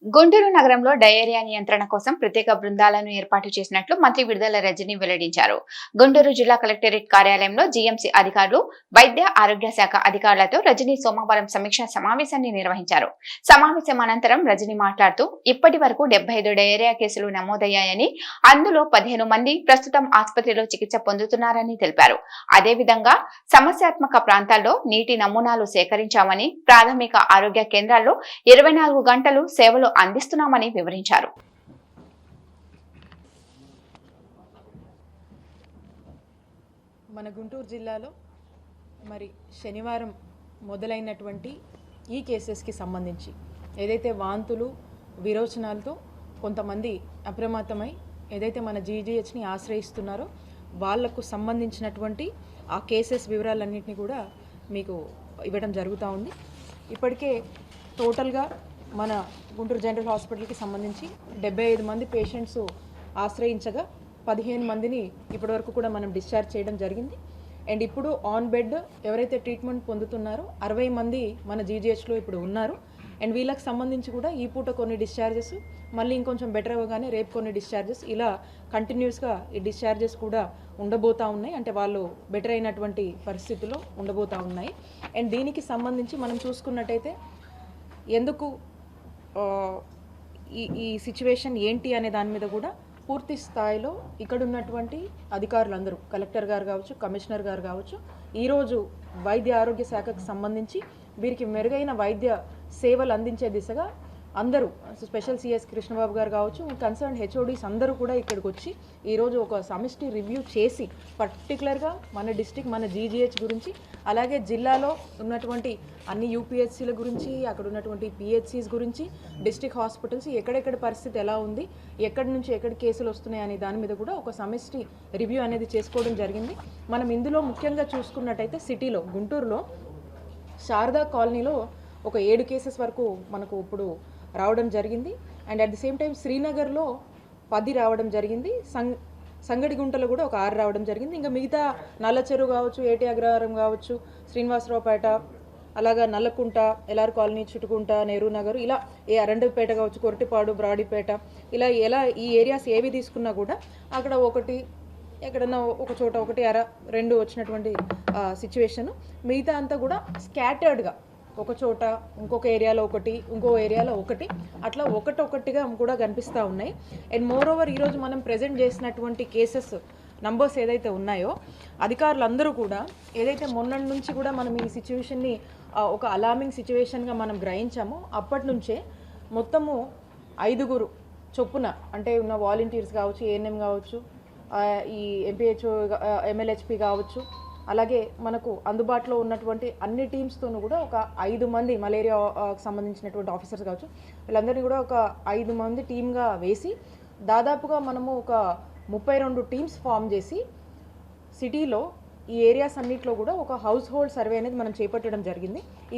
గుంటూరు నగరంలో డయేరియా నియంత్రణ కోసం ప్రత్యేక బృందాలను ఏర్పాటు చేసినట్లు మంత్రి విడుదల రజని వెల్లడించారు. గుంటూరు జిల్లా కలెక్టరేట్ కార్యాలయంలో జీఎంసీ అధికారులు, వైద్య ఆరోగ్య శాఖ అధికారులతో రజని సోమవారం సమీక్షా సమావేశాన్ని నిర్వహించారు. సమావేశం అనంతరం రజని మాట్లాడుతూ ఇప్పటి వరకు 75 డయేరియా కేసులు నమోదయ్యాయని, అందులో 15 మంది ప్రస్తుతం ఆసుపత్రిలో చికిత్స పొందుతున్నారని తెలిపారు. అదేవిధంగా సమస్యాత్మక ప్రాంతాల్లో నీటి నమూనాలు సేకరించామని, ప్రాథమిక ఆరోగ్య కేంద్రాల్లో 24 గంటలు సేవలు అందిస్తున్నామని వివరించారు. మన గుంటూరు జిల్లాలో మరి శనివారం మొదలైనటువంటి ఈ కేసెస్కి సంబంధించి ఏదైతే వాంతులు విరోచనాలతో కొంతమంది అప్రమత్తమై ఏదైతే మన జీజీహెచ్ని ఆశ్రయిస్తున్నారో వాళ్లకు సంబంధించినటువంటి ఆ కేసెస్ వివరాలన్నింటినీ కూడా మీకు ఇవ్వడం జరుగుతూ ఉంది. ఇప్పటికే టోటల్గా మన గుంటూరు జనరల్ హాస్పిటల్కి సంబంధించి 75 మంది పేషెంట్స్ ఆశ్రయించగా 15 మందిని ఇప్పటివరకు కూడా మనం డిశ్చార్జ్ చేయడం జరిగింది. అండ్ ఇప్పుడు ఆన్ బెడ్ ఎవరైతే ట్రీట్మెంట్ పొందుతున్నారో 60 మంది మన జీజీహెచ్లో ఇప్పుడు ఉన్నారు. అండ్ వీళ్ళకి సంబంధించి కూడా ఈ పూట కొన్ని డిశ్చార్జెస్, మళ్ళీ ఇంకొంచెం బెటర్ అవ్వగానే రేపు కొన్ని డిశ్చార్జెస్, ఇలా కంటిన్యూస్గా ఈ డిశ్చార్జెస్ కూడా ఉండబోతూ ఉన్నాయి. అంటే వాళ్ళు బెటర్ అయినటువంటి పరిస్థితుల్లో ఉండబోతూ ఉన్నాయి. అండ్ దీనికి సంబంధించి మనం చూసుకున్నట్టయితే ఎందుకు ఈ సిచ్యువేషన్ ఏంటి అనే దాని మీద కూడా పూర్తి స్థాయిలో ఇక్కడ ఉన్నటువంటి అధికారులందరూ, కలెక్టర్ గారు కావచ్చు, కమిషనర్ గారు కావచ్చు, ఈరోజు వైద్య ఆరోగ్య శాఖకు సంబంధించి వీరికి మెరుగైన వైద్య సేవలు అందించే దిశగా అందరూ, స్పెషల్ సిఎస్ కృష్ణబాబు గారు కావచ్చు, కన్సర్న్ హెచ్ఓడీస్ అందరూ కూడా ఇక్కడికి వచ్చి ఈరోజు ఒక సమిష్టి రివ్యూ చేసి పర్టికులర్గా మన డిస్ట్రిక్ట్, మన జీజీహెచ్ గురించి, అలాగే జిల్లాలో ఉన్నటువంటి అన్ని యూపీహెచ్సీల గురించి, అక్కడ ఉన్నటువంటి పిహెచ్సిస్ గురించి, డిస్ట్రిక్ట్ హాస్పిటల్స్ ఎక్కడెక్కడ పరిస్థితి ఎలా ఉంది, ఎక్కడి నుంచి ఎక్కడి కేసులు వస్తున్నాయి అనే దాని మీద కూడా ఒక సమిష్టి రివ్యూ అనేది చేసుకోవడం జరిగింది. మనం ఇందులో ముఖ్యంగా చూసుకున్నట్టయితే సిటీలో గుంటూరులో శారదా కాలనీలో ఒక 7 కేసెస్ వరకు మనకు ఇప్పుడు రావడం జరిగింది. And at the same time శ్రీనగర్లో 10 రావడం జరిగింది. సంగడిగుంటలో కూడా ఒక 6 రావడం జరిగింది. ఇంకా మిగతా నల్లచెరువు కావచ్చు, ఏటి అగ్రహారం కావచ్చు, శ్రీనివాసరావుపేట, అలాగా నల్లకుంట, ఎల్ఆర్ కాలనీ, చుట్టుకుంట, నెహ్రూ నగర్, ఇలా అరండపేట కావచ్చు, కొరటిపాడు, బ్రాడీపేట, ఇలా ఈ ఏరియాస్ ఏవి తీసుకున్నా కూడా అక్కడ ఒకటి, ఎక్కడన్నా ఒక చోట ఒకటి, 2 వచ్చినటువంటి సిచ్యువేషను. మిగతా అంతా కూడా స్కాటర్డ్గా ఒక చోట, ఇంకొక ఏరియాలో ఒకటి, ఇంకో ఏరియాలో ఒకటి, అట్లా ఒకటొకటిగా కూడా కనిపిస్తూ ఉన్నాయి. అండ్ మోర్ ఓవర్ ఈరోజు మనం ప్రజెంట్ చేసినటువంటి కేసెస్ నంబర్స్ ఏదైతే ఉన్నాయో, అధికారులందరూ కూడా ఏదైతే మొన్నటి నుంచి కూడా మనం ఈ సిచ్యువేషన్ని ఒక అలార్మింగ్ సిచ్యువేషన్గా మనం గ్రహించామో అప్పటి నుంచే మొత్తము 5 చొప్పున, అంటే ఉన్న వాలంటీర్స్ కావచ్చు, ఏఎన్ఎం కావచ్చు, ఈ ఎంపీహెచ్ఓ, ఎంఎల్హెచ్పి కావచ్చు, అలాగే మనకు అందుబాటులో ఉన్నటువంటి అన్ని టీమ్స్తోనూ కూడా ఒక 5 మంది మలేరియా సంబంధించినటువంటి ఆఫీసర్స్ కావచ్చు, వీళ్ళందరినీ కూడా ఒక 5 మంది టీమ్గా వేసి దాదాపుగా మనము ఒక 32 టీమ్స్ ఫామ్ చేసి సిటీలో ఈ ఏరియాస్ అన్నింటిలో కూడా ఒక హౌస్ హోల్డ్ సర్వే అనేది మనం చేపట్టడం జరిగింది.